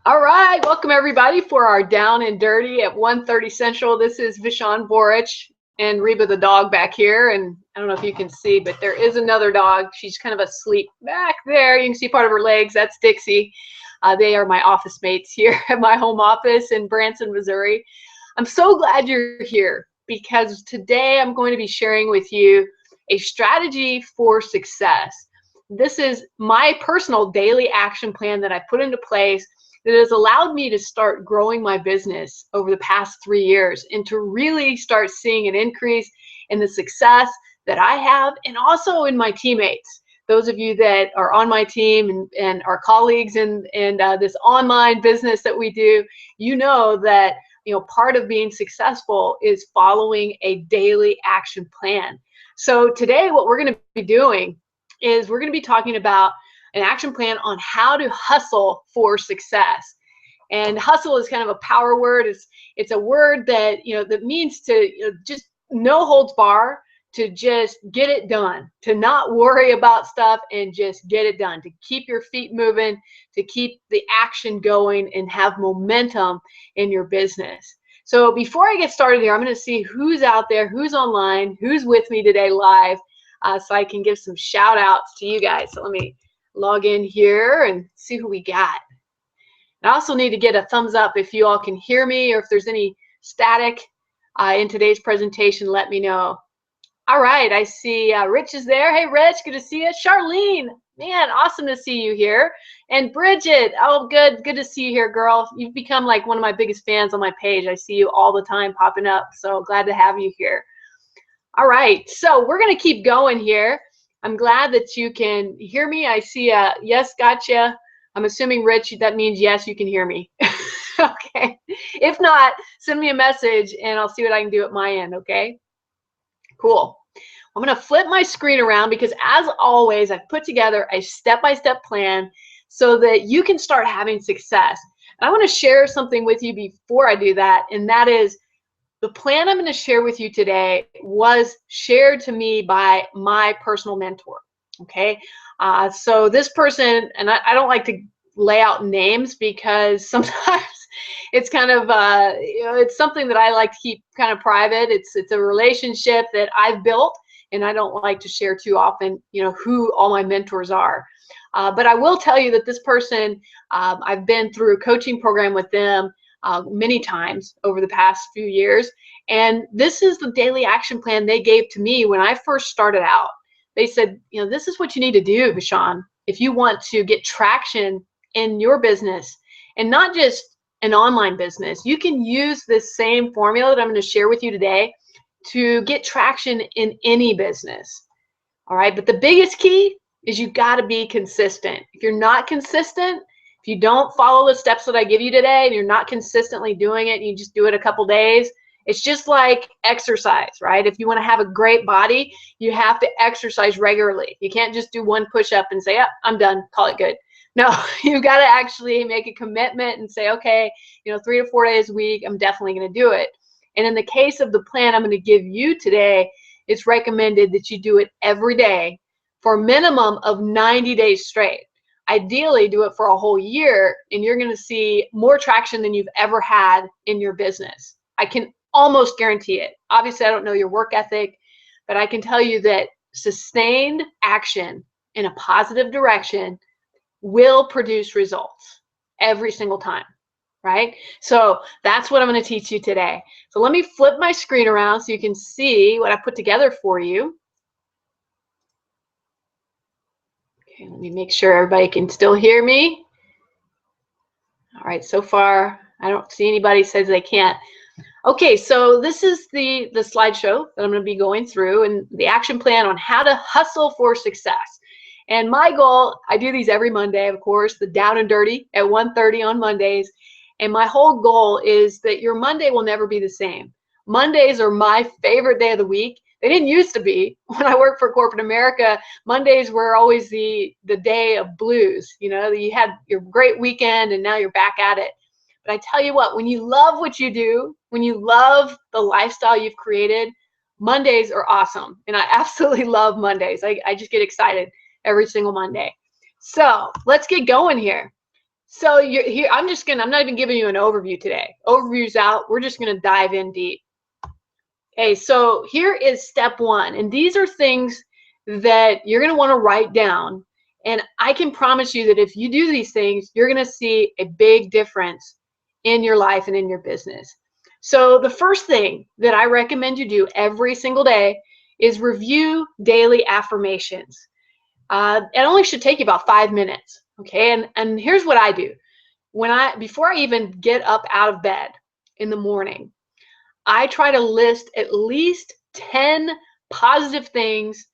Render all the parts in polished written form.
All right, welcome everybody for our Down and Dirty at 1:30 Central. This is Vishan Borich and Reba the dog back here. And I don't know if you can see, but there is another dog. She's kind of asleep back there. You can see part of her legs. That's Dixie. They are my office mates here at my home office in Branson, Missouri. I'm so glad you're here because today I'm going to be sharing with you a strategy for success. This is my personal daily action plan that I put into place that has allowed me to start growing my business over the past 3 years and to really start seeing an increase in the success that I have and also in my teammates. Those of you that are on my team and our colleagues in this online business that we do, you know that part of being successful is following a daily action plan. So today what we're going to be doing is we're going to be talking about an action plan on how to hustle for success. And hustle is kind of a power word. It's a word that that means to just no holds bar, to just get it done, to not worry about stuff and just get it done, to keep your feet moving, to keep the action going and have momentum in your business. So before I get started here, I'm going to see who's out there, who's online, who's with me today live, so I can give some shout outs to you guys. So let me log in here and see who we got. I also need to get a thumbs up if you all can hear me, or if there's any static in today's presentation, let me know. All right, I see Rich is there. Hey, Rich, good to see you. Charlene, man, awesome to see you here. And Bridget, oh, good to see you here, girl. You've become like one of my biggest fans on my page. I see you all the time popping up, so glad to have you here. All right, so we're going to keep going here. I'm glad that you can hear me. I see a yes, gotcha. I'm assuming, Rich, that means yes, you can hear me. Okay. If not, send me a message and I'll see what I can do at my end, okay? Cool. I'm going to flip my screen around because, as always, I've put together a step-by-step plan so that you can start having success. And I want to share something with you before I do that, and that is the plan I'm going to share with you today was shared to me by my personal mentor, okay? So this person, and I don't like to lay out names because sometimes it's kind of, it's something that I like to keep kind of private. It's a relationship that I've built, and I don't like to share too often, who all my mentors are. But I will tell you that this person, I've been through a coaching program with them many times over the past few years. And this is the daily action plan they gave to me when I first started out. They said, this is what you need to do, Vishan, if you want to get traction in your business, and not just an online business. You can use this same formula that I'm going to share with you today to get traction in any business. All right. But the biggest key is you got to be consistent. If you're not consistent, if you don't follow the steps that I give you today and you're not consistently doing it, and you just do it a couple days, it's just like exercise, right? If you want to have a great body, you have to exercise regularly. You can't just do one push-up and say, "Yep, I'm done, call it good." No, you've got to actually make a commitment and say, okay, 3 to 4 days a week, I'm definitely going to do it. And in the case of the plan I'm going to give you today, it's recommended that you do it every day for a minimum of 90 days straight. Ideally, do it for a whole year, and you're going to see more traction than you've ever had in your business. I can almost guarantee it. Obviously, I don't know your work ethic, but I can tell you that sustained action in a positive direction will produce results every single time, right? So that's what I'm going to teach you today. So let me flip my screen around so you can see what I put together for you. Okay, let me make sure everybody can still hear me. All right, so far, I don't see anybody says they can't. Okay, so this is the slideshow that I'm going to be going through, and the action plan on how to hustle for success. And my goal, I do these every Monday, of course, the Down and Dirty at 1:30 on Mondays. And my whole goal is that your Monday will never be the same. Mondays are my favorite day of the week. They didn't used to be. When I worked for corporate America, Mondays were always the day of blues. You had your great weekend and now you're back at it. But I tell you what, when you love what you do, when you love the lifestyle you've created, Mondays are awesome. And I absolutely love Mondays. I just get excited every single Monday. So let's get going here. So you're here. I'm not even giving you an overview today. Overview's out. We're just gonna dive in deep. Okay, so here is step one. And these are things that you're gonna want to write down. And I can promise you that if you do these things, you're gonna see a big difference in your life and in your business. So the first thing that I recommend you do every single day is review daily affirmations. It only should take you about 5 minutes. Okay, and here's what I do. Before I even get up out of bed in the morning, I try to list at least 10 positive things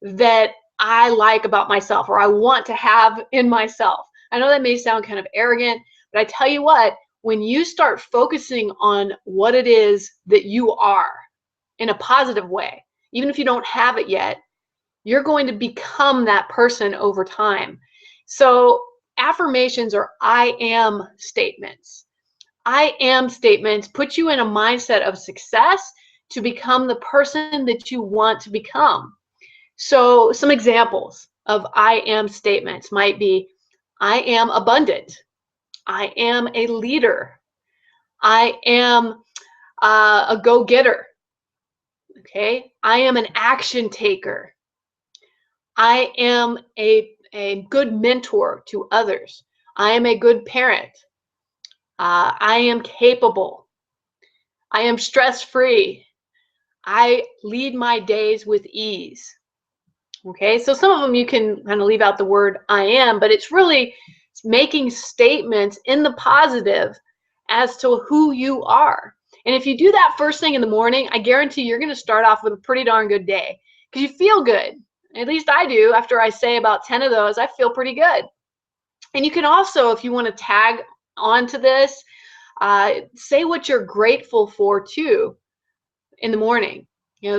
that I like about myself or I want to have in myself. I know that may sound kind of arrogant, but I tell you what, when you start focusing on what it is that you are in a positive way, even if you don't have it yet, you're going to become that person over time. So affirmations are I am statements. I am statements put you in a mindset of success to become the person that you want to become. So some examples of I am statements might be, I am abundant. I am a leader. I am a go-getter. Okay. I am an action taker. I am a good mentor to others. I am a good parent. I am capable. I am stress-free. I lead my days with ease. Okay, so some of them you can kind of leave out the word I am, but it's really making statements in the positive as to who you are. And if you do that first thing in the morning, I guarantee you're going to start off with a pretty darn good day because you feel good. At least I do. After I say about 10 of those, I feel pretty good. And you can also, if you want to tag onto this, say what you're grateful for too in the morning,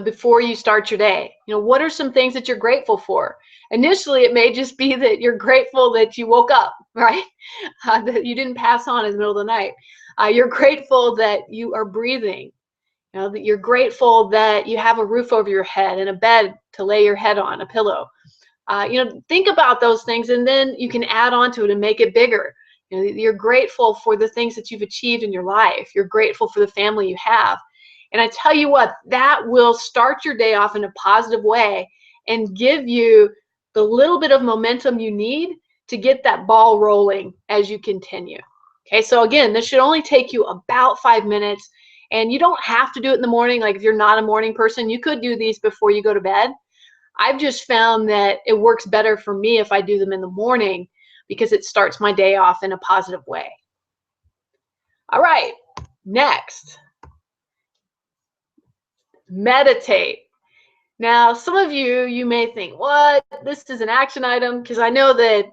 before you start your day. What are some things that you're grateful for? Initially, it may just be that you're grateful that you woke up, right? That you didn't pass on in the middle of the night. You're grateful that you are breathing. That you're grateful that you have a roof over your head and a bed to lay your head on, a pillow. Think about those things, and then you can add on to it and make it bigger. You're grateful for the things that you've achieved in your life. You're grateful for the family you have. And I tell you what, that will start your day off in a positive way and give you the little bit of momentum you need to get that ball rolling as you continue. Okay, so again, this should only take you about 5 minutes, and you don't have to do it in the morning. Like if you're not a morning person, you could do these before you go to bed. I've just found that it works better for me if I do them in the morning because it starts my day off in a positive way. All right, next. Meditate. Now, some of you may think, what? This is an action item? Because I know that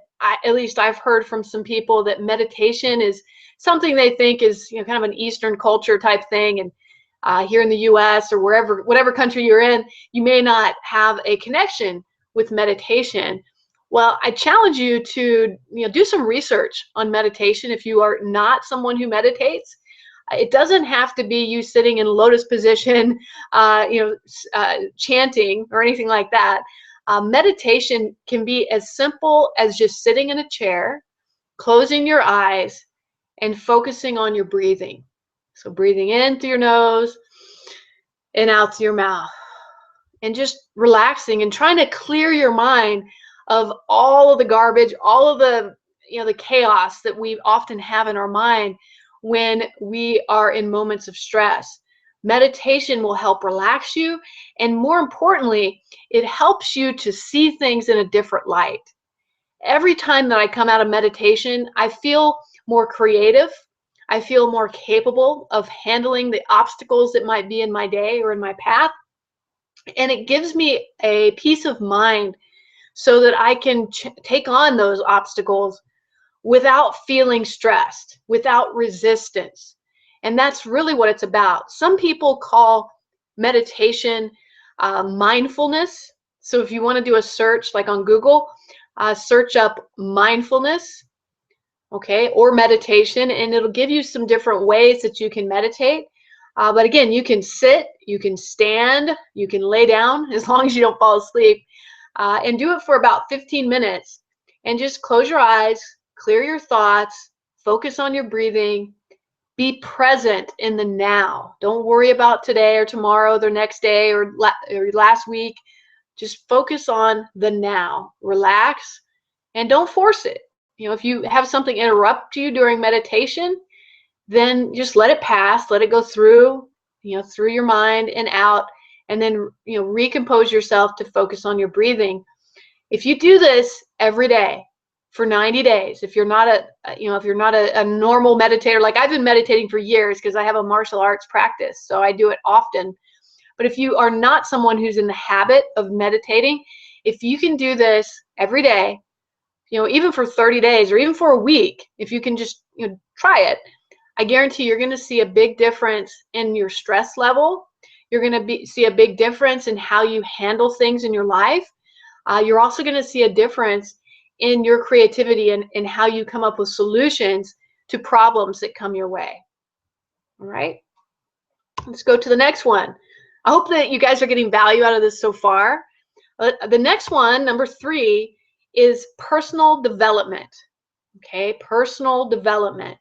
at least I've heard from some people that meditation is something they think is kind of an Eastern culture type thing. And here in the US or whatever country you're in, you may not have a connection with meditation. Well, I challenge you to do some research on meditation if you are not someone who meditates. It doesn't have to be you sitting in lotus position, chanting or anything like that. Meditation can be as simple as just sitting in a chair, closing your eyes, and focusing on your breathing. So breathing in through your nose and out through your mouth. And just relaxing and trying to clear your mind of all of the garbage, all of the chaos that we often have in our mind when we are in moments of stress. Meditation will help relax you, and more importantly, it helps you to see things in a different light. Every time that I come out of meditation, I feel more creative. I feel more capable of handling the obstacles that might be in my day or in my path. And it gives me a peace of mind so that I can take on those obstacles without feeling stressed, without resistance. And that's really what it's about. Some people call meditation mindfulness. So if you want to do a search like on Google, search up mindfulness, okay, or meditation, and it'll give you some different ways that you can meditate. But again, you can sit, you can stand, you can lay down as long as you don't fall asleep, and do it for about 15 minutes. And just close your eyes, clear your thoughts, focus on your breathing, be present in the now. Don't worry about today or tomorrow, the next day, or last week. Just focus on the now. Relax and don't force it. If you have something interrupt you during meditation, then just let it pass, let it go through, through your mind and out, and then, recompose yourself to focus on your breathing. If you do this every day for 90 days, if you're not a normal meditator, like I've been meditating for years because I have a martial arts practice, so I do it often. But if you are not someone who's in the habit of meditating, if you can do this every day, even for 30 days or even for a week, if you can just try it, I guarantee you're going to see a big difference in your stress level. You're going to see a big difference in how you handle things in your life. You're also going to see a difference in your creativity and how you come up with solutions to problems that come your way. All right, let's go to the next one. I hope that you guys are getting value out of this so far. The next one, number 3, is personal development. Okay, personal development.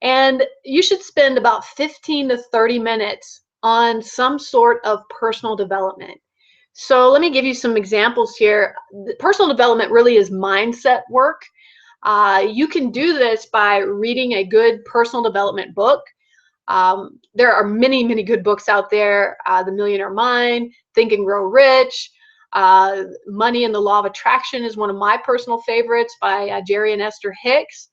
And you should spend about 15 to 30 minutes on some sort of personal development. So let me give you some examples here. Personal development really is mindset work. You can do this by reading a good personal development book. There are many, many good books out there. The Millionaire Mind, Think and Grow Rich, Money and the Law of Attraction is one of my personal favorites by Jerry and Esther Hicks.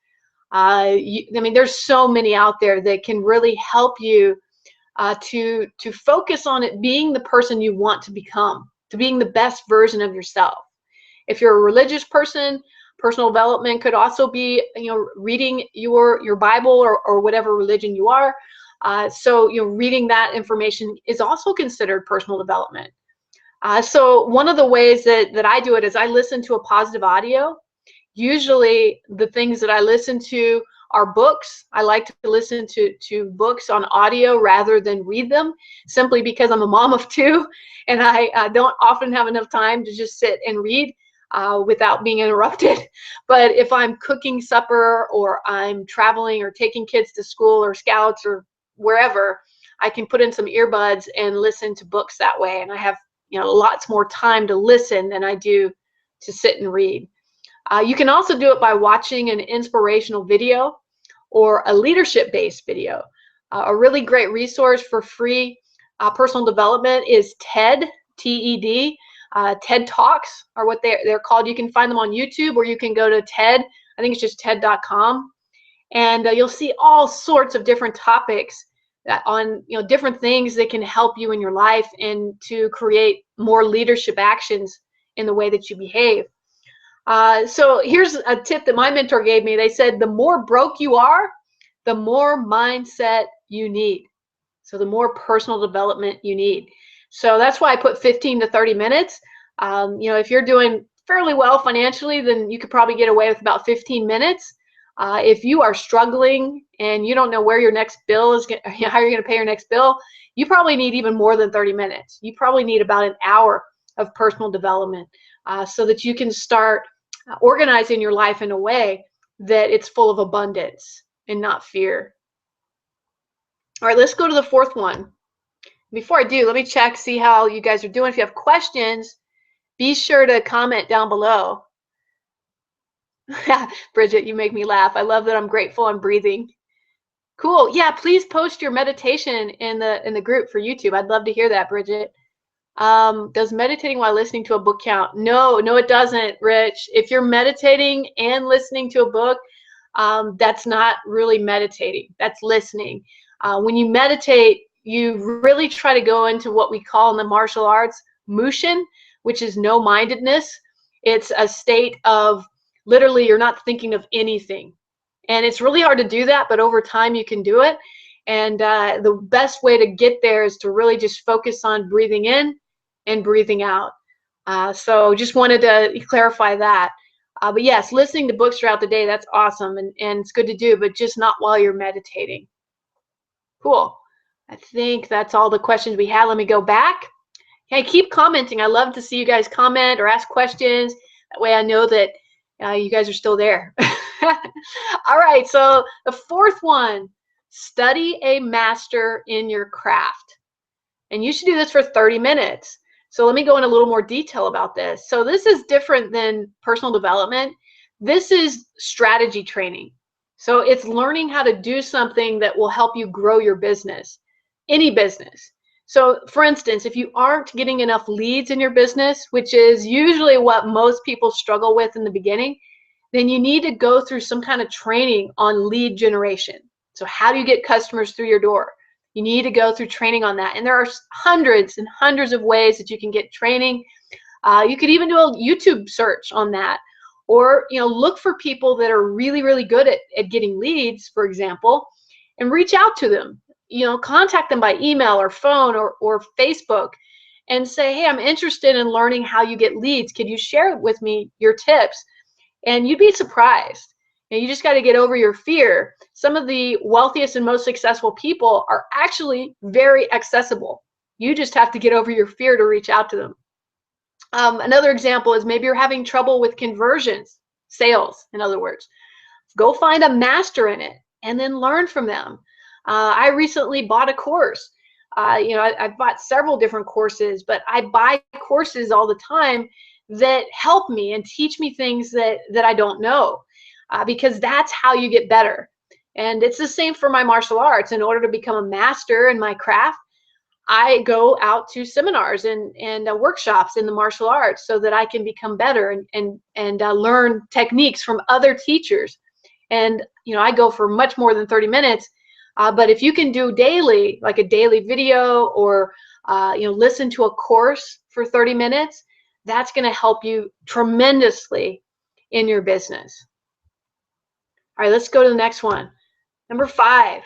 There's so many out there that can really help you to focus on it being the person you want to become, to being the best version of yourself. If you're a religious person, personal development could also be, reading your Bible or whatever religion you are. So reading that information is also considered personal development. So one of the ways that I do it is I listen to a positive audio. Usually the things that I listen to are books. I like to listen to books on audio rather than read them, simply because I'm a mom of 2 and I don't often have enough time to just sit and read without being interrupted. But if I'm cooking supper or I'm traveling or taking kids to school or scouts or wherever, I can put in some earbuds and listen to books that way. And I have lots more time to listen than I do to sit and read. You can also do it by watching an inspirational video or a leadership-based video. A really great resource for free personal development is TED, T-E-D. TED Talks are what they're called. You can find them on YouTube, or you can go to TED. I think it's just TED.com. And you'll see all sorts of different topics on different things that can help you in your life and to create more leadership actions in the way that you behave. So here's a tip that my mentor gave me. They said, the more broke you are, the more mindset you need. So the more personal development you need. So that's why I put 15 to 30 minutes. If you're doing fairly well financially, then you could probably get away with about 15 minutes. If you are struggling and you don't know where your next bill is, how you're going to pay your next bill, you probably need even more than 30 minutes. You probably need about an hour of personal development so that you can start organizing your life in a way that it's full of abundance and not fear. All right, let's go to the 4th one. Before I do, let me check, see how you guys are doing. If you have questions, be sure to comment down below. Bridget, you make me laugh. I love that I'm grateful I'm breathing. Cool. Yeah, please post your meditation in the group for YouTube. I'd love to hear that, Bridget. Does meditating while listening to a book count? No, it doesn't, Rich. If you're meditating and listening to a book, that's not really meditating. That's listening. When you meditate, you really try to go into what we call in the martial arts mushin, which is no-mindedness. It's a state of literally you're not thinking of anything. And it's really hard to do that, but over time you can do it. And the best way to get there is to really just focus on breathing in and breathing out. So just wanted to clarify that. But yes, listening to books throughout the day, that's awesome. And it's good to do, but just not while you're meditating. Cool. I think that's all the questions we had. Let me go back. Hey, keep commenting. I love to see you guys comment or ask questions. That way I know that you guys are still there. All right, so the fourth one, study a master in your craft. And you should do this for 30 minutes. So let me go in a little more detail about this. So this is different than personal development. This is strategy training. So it's learning how to do something that will help you grow your business, any business. So for instance, if you aren't getting enough leads in your business, which is usually what most people struggle with in the beginning, then you need to go through some kind of training on lead generation. So how do you get customers through your door? You need to go through training on that. And there are hundreds and hundreds of ways that you can get training. You could even do a YouTube search on that. Or look for people that are really, really good at getting leads, for example, and reach out to them. Contact them by email or phone or Facebook and say, hey, I'm interested in learning how you get leads. Could you share with me your tips? And you'd be surprised. And you just got to get over your fear. Some of the wealthiest and most successful people are actually very accessible. You just have to get over your fear to reach out to them. Another example is maybe you're having trouble with conversions, sales, in other words. Go find a master in it and then learn from them. I recently bought a course. I've bought several different courses, but I buy courses all the time that help me and teach me things that I don't know, because that's how you get better. And it's the same for my martial arts. In order to become a master in my craft, I go out to seminars and workshops in the martial arts so that I can become better and learn techniques from other teachers. And I go for much more than 30 minutes. But if you can do daily, like a daily video, or listen to a course for 30 minutes, that's going to help you tremendously in your business. All right, let's go to the next one. Number 5,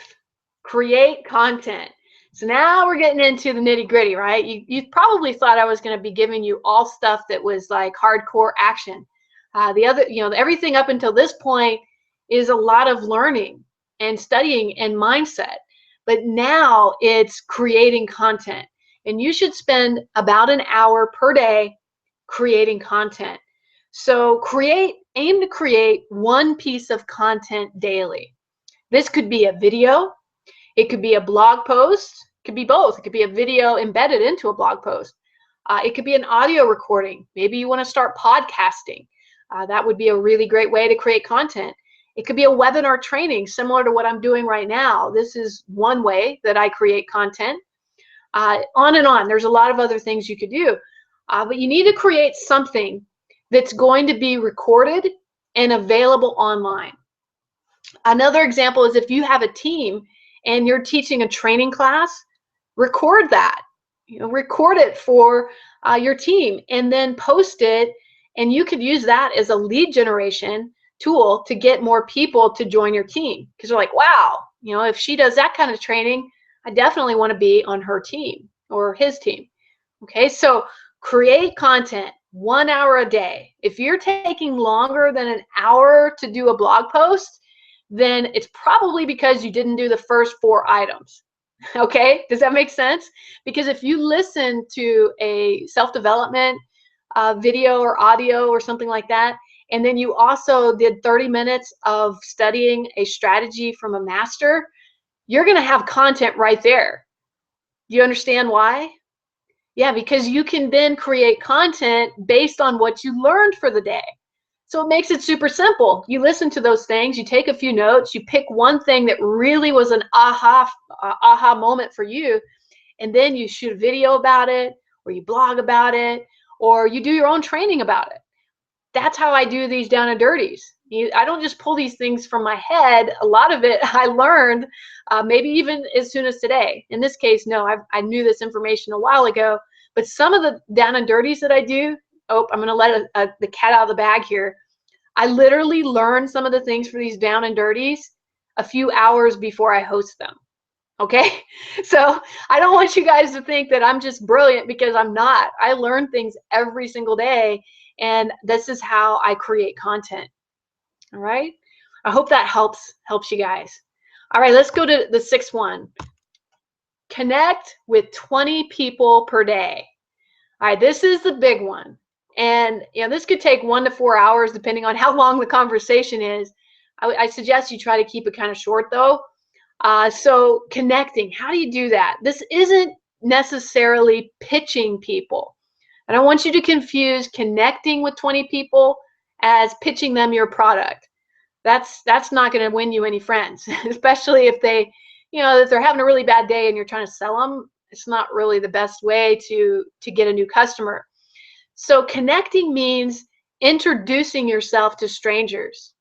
create content. So now we're getting into the nitty gritty, right? You probably thought I was going to be giving you all stuff that was like hardcore action. Everything up until this point is a lot of learning and studying and mindset. But now it's creating content. And you should spend about an hour per day creating content. So aim to create one piece of content daily. This could be a video. It could be a blog post. It could be both. It could be a video embedded into a blog post. It could be an audio recording. Maybe you want to start podcasting. That would be a really great way to create content. It could be a webinar training similar to what I'm doing right now. This is one way that I create content. On and on. There's a lot of other things you could do. But you need to create something that's going to be recorded and available online. Another example is if you have a team and you're teaching a training class, record that. Record it for your team and then post it. And you could use that as a lead generation tool to get more people to join your team. Because they're like, wow, if she does that kind of training, I definitely want to be on her team or his team. Okay, so create content 1 hour a day. If you're taking longer than an hour to do a blog post, then it's probably because you didn't do the first 4 items. Okay, does that make sense? Because if you listen to a self-development video or audio or something like that, and then you also did 30 minutes of studying a strategy from a master, you're going to have content right there. Do you understand why? Yeah, because you can then create content based on what you learned for the day. So it makes it super simple. You listen to those things, you take a few notes, you pick one thing that really was an aha moment for you, and then you shoot a video about it, or you blog about it, or you do your own training about it. That's how I do these down and dirties. I don't just pull these things from my head. A lot of it I learned maybe even as soon as today. In this case, no, I knew this information a while ago, but some of the down and dirties that I do, I'm going to let the cat out of the bag here. I literally learn some of the things for these down and dirties a few hours before I host them. Okay, so I don't want you guys to think that I'm just brilliant, because I'm not. I learn things every single day, and this is how I create content. All right, I hope that helps you guys. All right, let's go to the 6th one. Connect with 20 people per day. All right, this is the big one. And this could take 1 to 4 hours depending on how long the conversation is. I suggest you try to keep it kind of short though. So connecting, how do you do that? This isn't necessarily pitching people. I don't want you to confuse connecting with 20 people as pitching them your product. That's not going to win you any friends, especially if they, if they're having a really bad day and you're trying to sell them. It's not really the best way to get a new customer. So connecting means introducing yourself to strangers.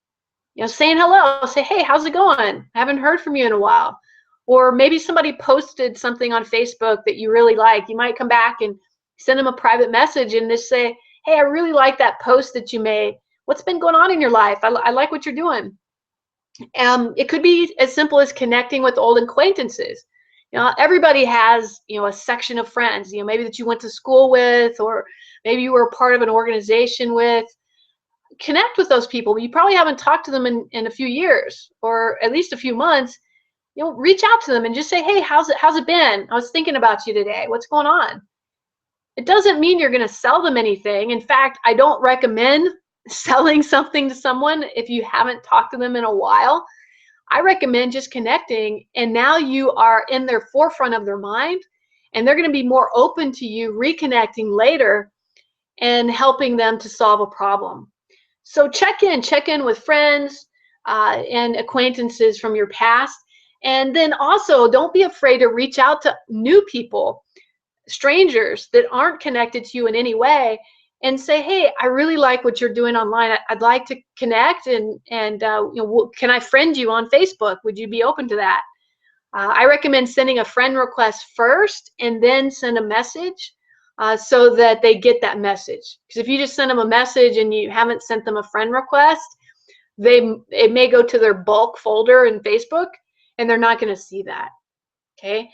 Saying hello, say, hey, how's it going? I haven't heard from you in a while. Or maybe somebody posted something on Facebook that you really like. You might come back and send them a private message and just say, hey, I really like that post that you made. What's been going on in your life? I like what you're doing. It could be as simple as connecting with old acquaintances. Everybody has, a section of friends, maybe that you went to school with, or maybe you were a part of an organization with. Connect with those people. You probably haven't talked to them in a few years, or at least a few months. Reach out to them and just say, hey, how's it been? I was thinking about you today. What's going on? It doesn't mean you're going to sell them anything. In fact, I don't recommend selling something to someone if you haven't talked to them in a while. I recommend just connecting, and now you are in their forefront of their mind, and they're going to be more open to you reconnecting later and helping them to solve a problem. So check in with friends and acquaintances from your past. And then also, don't be afraid to reach out to new people, strangers that aren't connected to you in any way, and say, hey, I really like what you're doing online. I'd like to connect, and can I friend you on Facebook? Would you be open to that? I recommend sending a friend request first and then send a message so that they get that message. Because if you just send them a message and you haven't sent them a friend request, it may go to their bulk folder in Facebook, and they're not going to see that. Okay,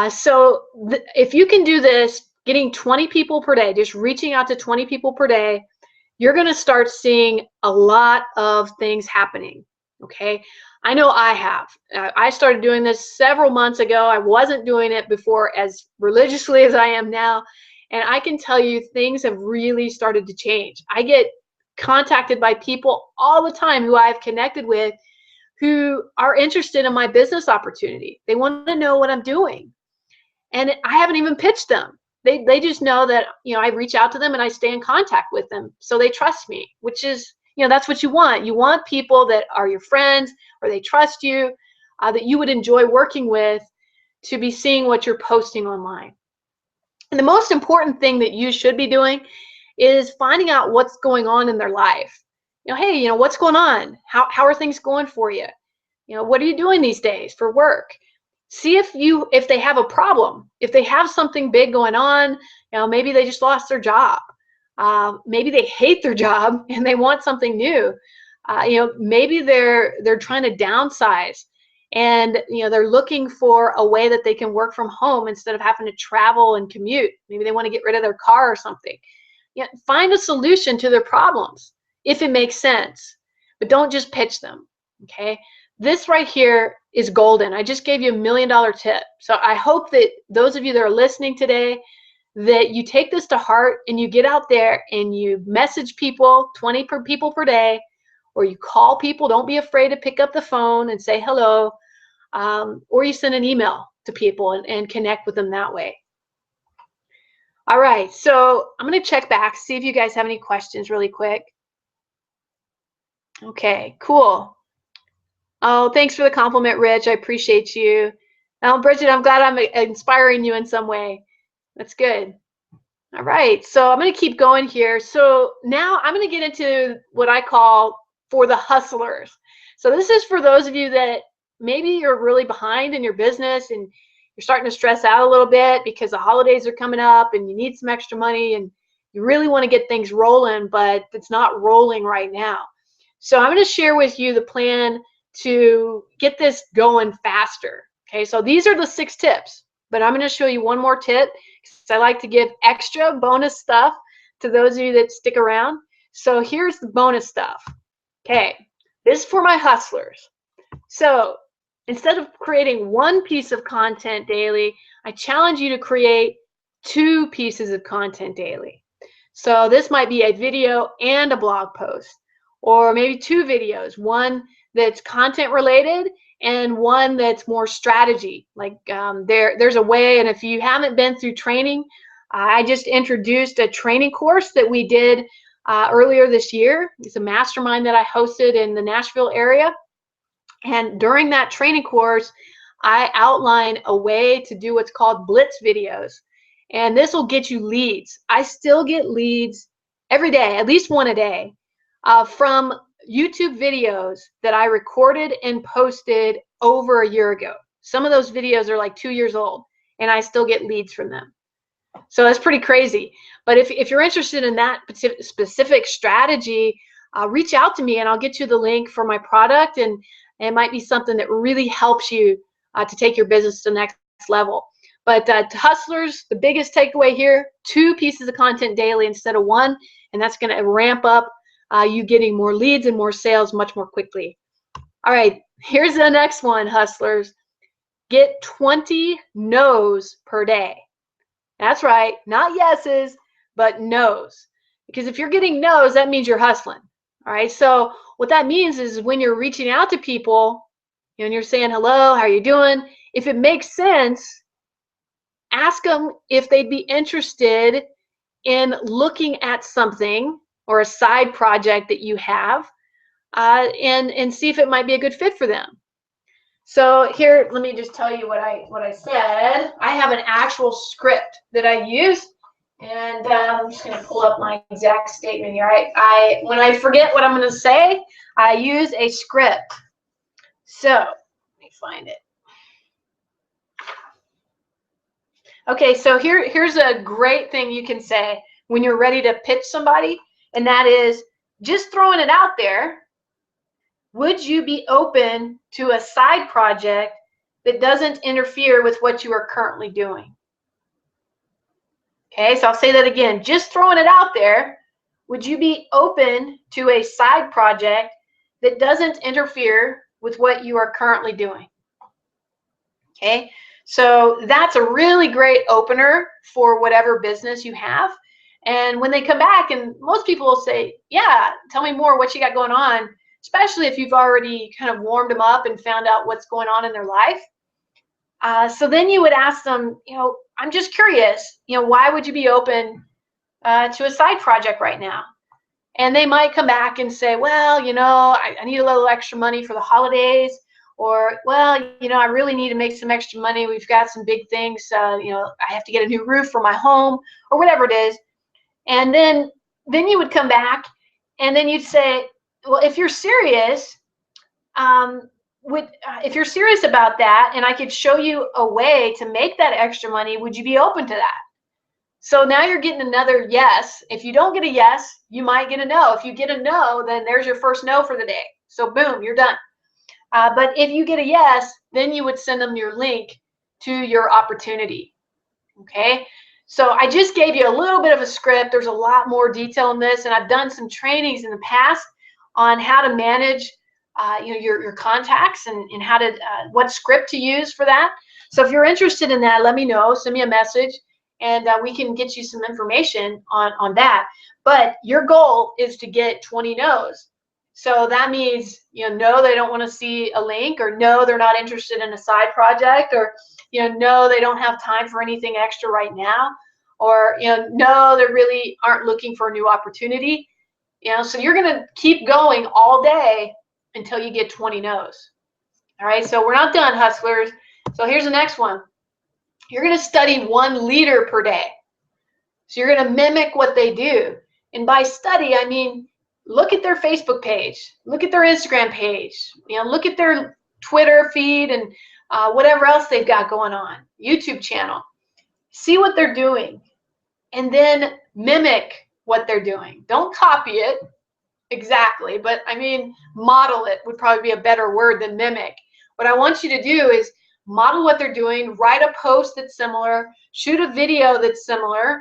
so if you can do this, getting 20 people per day, just reaching out to 20 people per day, you're going to start seeing a lot of things happening. Okay, I know I have. I started doing this several months ago. I wasn't doing it before as religiously as I am now, and I can tell you things have really started to change. I get contacted by people all the time who I've connected with who are interested in my business opportunity. They want to know what I'm doing. And I haven't even pitched them. They just know that, I reach out to them and I stay in contact with them. So they trust me, which is, that's what you want. You want people that are your friends, or they trust you, that you would enjoy working with, to be seeing what you're posting online. And the most important thing that you should be doing is finding out what's going on in their life. Hey, what's going on? How are things going for you? What are you doing these days for work? See if they have a problem, if they have something big going on. Maybe they just lost their job. Maybe they hate their job and they want something new. Maybe they're trying to downsize, and they're looking for a way that they can work from home instead of having to travel and commute. Maybe they want to get rid of their car or something. Find a solution to their problems if it makes sense, but don't just pitch them. Okay, this right here is golden. I just gave you $1 million tip. So I hope that those of you that are listening today, that you take this to heart and you get out there and you message people, 20 people per day, or you call people. Don't be afraid to pick up the phone and say hello, or you send an email to people and connect with them that way. All right, so I'm going to check back, see if you guys have any questions really quick. Okay, cool. Oh, thanks for the compliment, Rich. I appreciate you. Bridget, I'm glad I'm inspiring you in some way. That's good. All right, so I'm going to keep going here. So now I'm going to get into what I call for the hustlers. So this is for those of you that maybe you're really behind in your business and you're starting to stress out a little bit because the holidays are coming up and you need some extra money and you really want to get things rolling, but it's not rolling right now. So I'm going to share with you the plan to get this going faster. Okay, so these are the 6 tips, but I'm going to show you one more tip because I like to give extra bonus stuff to those of you that stick around. So here's the bonus stuff. Okay, this is for my hustlers. So instead of creating 1 piece of content daily, I challenge you to create 2 pieces of content daily. So this might be a video and a blog post, or maybe 2 videos, one that's content related and one that's more strategy. Like there's a way, and if you haven't been through training, I just introduced a training course that we did earlier this year. It's a mastermind that I hosted in the Nashville area. And during that training course, I outline a way to do what's called blitz videos. And this will get you leads. I still get leads every day, at least one a day, from YouTube videos that I recorded and posted over a year ago. Some of those videos are like 2 years old, and I still get leads from them. So that's pretty crazy. But if you're interested in that specific strategy, reach out to me and I'll get you the link for my product, and it might be something that really helps you to take your business to the next level. But to hustlers, the biggest takeaway here, 2 pieces of content daily instead of 1, and that's going to ramp up you getting more leads and more sales much more quickly. All right, here's the next one, hustlers. Get 20 no's per day. That's right, not yeses, but no's. Because if you're getting no's, that means you're hustling. All right, so what that means is when you're reaching out to people, and you're saying, hello, how are you doing? If it makes sense, ask them if they'd be interested in looking at something or a side project that you have, and see if it might be a good fit for them. So here, let me just tell you what I said. I have an actual script that I use, and I'm just going to pull up my exact statement here. When I forget what I'm going to say, I use a script. So let me find it. Okay, so here's a great thing you can say when you're ready to pitch somebody, and that is just throwing it out there. Would you be open to a side project that doesn't interfere with what you are currently doing? Okay, so I'll say that again. Just throwing it out there. Would you be open to a side project that doesn't interfere with what you are currently doing? Okay, so that's a really great opener for whatever business you have. And when they come back, and most people will say, yeah, tell me more, what you got going on, especially if you've already kind of warmed them up and found out what's going on in their life. So then you would ask them, I'm just curious, why would you be open to a side project right now? And they might come back and say, well, I need a little extra money for the holidays, or, well, I really need to make some extra money. We've got some big things. I have to get a new roof for my home, or whatever it is. And then you would come back, and then you'd say, well, if you're serious, if you're serious about that, and I could show you a way to make that extra money, would you be open to that? So now you're getting another yes. If you don't get a yes, you might get a no. If you get a no, then there's your first no for the day. So boom, you're done. But if you get a yes, then you would send them your link to your opportunity. Okay. So I just gave you a little bit of a script. There's a lot more detail in this, and I've done some trainings in the past on how to manage your contacts and how to what script to use for that. So if you're interested in that, let me know. Send me a message, and we can get you some information on that. But your goal is to get 20 no's. So that means, no, they don't want to see a link, or no, they're not interested in a side project, or, no, they don't have time for anything extra right now, or, no, they really aren't looking for a new opportunity. So you're going to keep going all day until you get 20 no's. All right, so we're not done, hustlers. So here's the next one. You're going to study 1 leader per day. So you're going to mimic what they do. And by study, I mean, look at their Facebook page, look at their Instagram page, look at their Twitter feed, and whatever else they've got going on, YouTube channel. See what they're doing, and then mimic what they're doing. Don't copy it exactly, but I mean, model it would probably be a better word than mimic. What I want you to do is model what they're doing, write a post that's similar, shoot a video that's similar,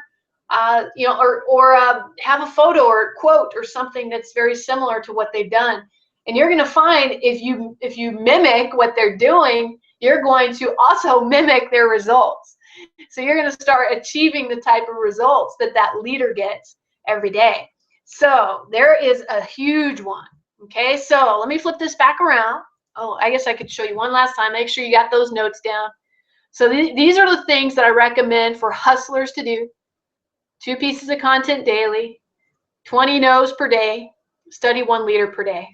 or have a photo or quote or something that's very similar to what they've done. And you're going to find if you mimic what they're doing, you're going to also mimic their results. So you're going to start achieving the type of results that leader gets every day. So there is a huge one. Okay, so let me flip this back around. Oh, I guess I could show you one last time. Make sure you got those notes down. So these are the things that I recommend for hustlers to do. 2 pieces of content daily, 20 no's per day, study 1 leader per day.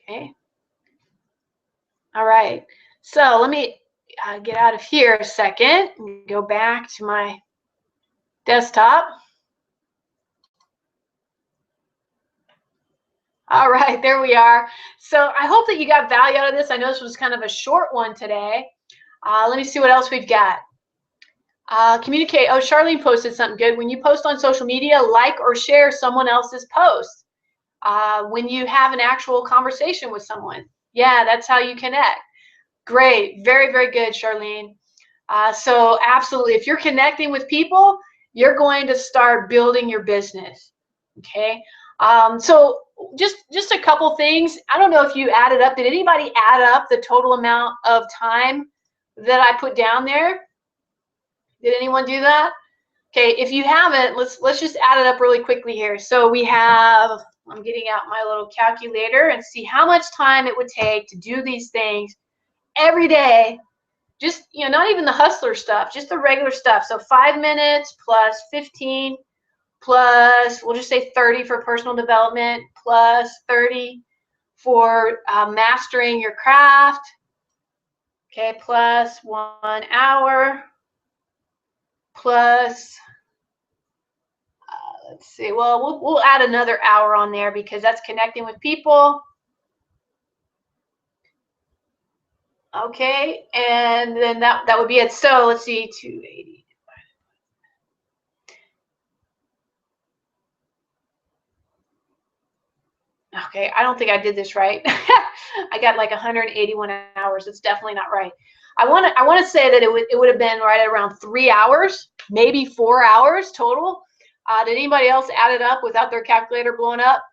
Okay. All right. So let me get out of here a second and go back to my desktop. All right, there we are. So I hope that you got value out of this. I know this was kind of a short one today. Let me see what else we've got. Communicate. Oh, Charlene posted something good. When you post on social media, like or share someone else's post. When you have an actual conversation with someone. Yeah, that's how you connect. Great. Very, very good, Charlene. So absolutely, if you're connecting with people, you're going to start building your business. Okay. So just a couple things. I don't know if you added up. Did anybody add up the total amount of time that I put down there? Did anyone do that? Okay, if you haven't, let's just add it up really quickly here. So we have, I'm getting out my little calculator and see how much time it would take to do these things every day. Just, not even the hustler stuff, just the regular stuff. So 5 minutes plus 15 plus, we'll just say 30 for personal development, plus 30 for mastering your craft. Okay, plus 1 hour, plus, let's see, well, we'll add another hour on there because that's connecting with people. Okay, and then that would be it. So let's see, 280. Okay, I don't think I did this right. I got like 181 hours. It's definitely not right. I want to say that it would have been right at around 3 hours, maybe 4 hours total. Did anybody else add it up without their calculator blowing up?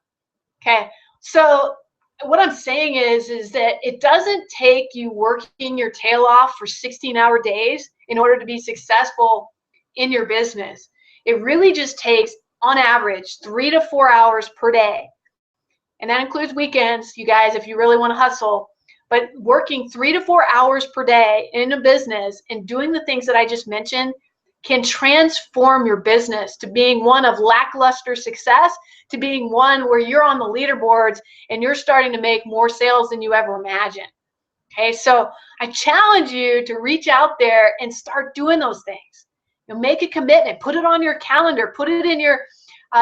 Okay, so what I'm saying is that it doesn't take you working your tail off for 16-hour days in order to be successful in your business. It really just takes, on average, 3 to 4 hours per day. And that includes weekends, you guys, if you really want to hustle. But working 3 to 4 hours per day in a business and doing the things that I just mentioned can transform your business to being one of lackluster success to being one where you're on the leaderboards and you're starting to make more sales than you ever imagined. Okay, so I challenge you to reach out there and start doing those things. Make a commitment, put it on your calendar, put it in your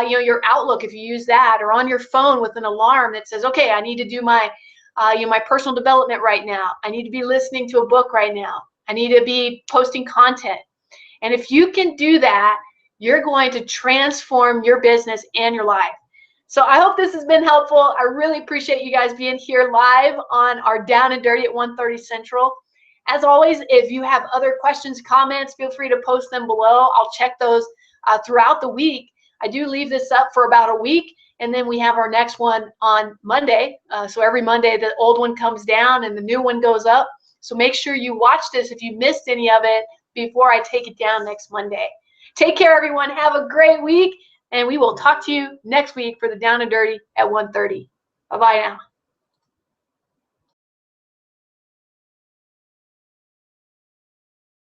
your Outlook if you use that, or on your phone with an alarm that says, okay, I need to do my my personal development right now. I need to be listening to a book right now. I need to be posting content. And if you can do that, you're going to transform your business and your life. So I hope this has been helpful. I really appreciate you guys being here live on our Down and Dirty at 1:30 Central. As always, if you have other questions, comments, feel free to post them below. I'll check those throughout the week. I do leave this up for about a week, and then we have our next one on Monday. So every Monday, the old one comes down and the new one goes up. So make sure you watch this if you missed any of it before I take it down next Monday. Take care, everyone. Have a great week, and we will talk to you next week for the Down and Dirty at 1:30. Bye-bye now.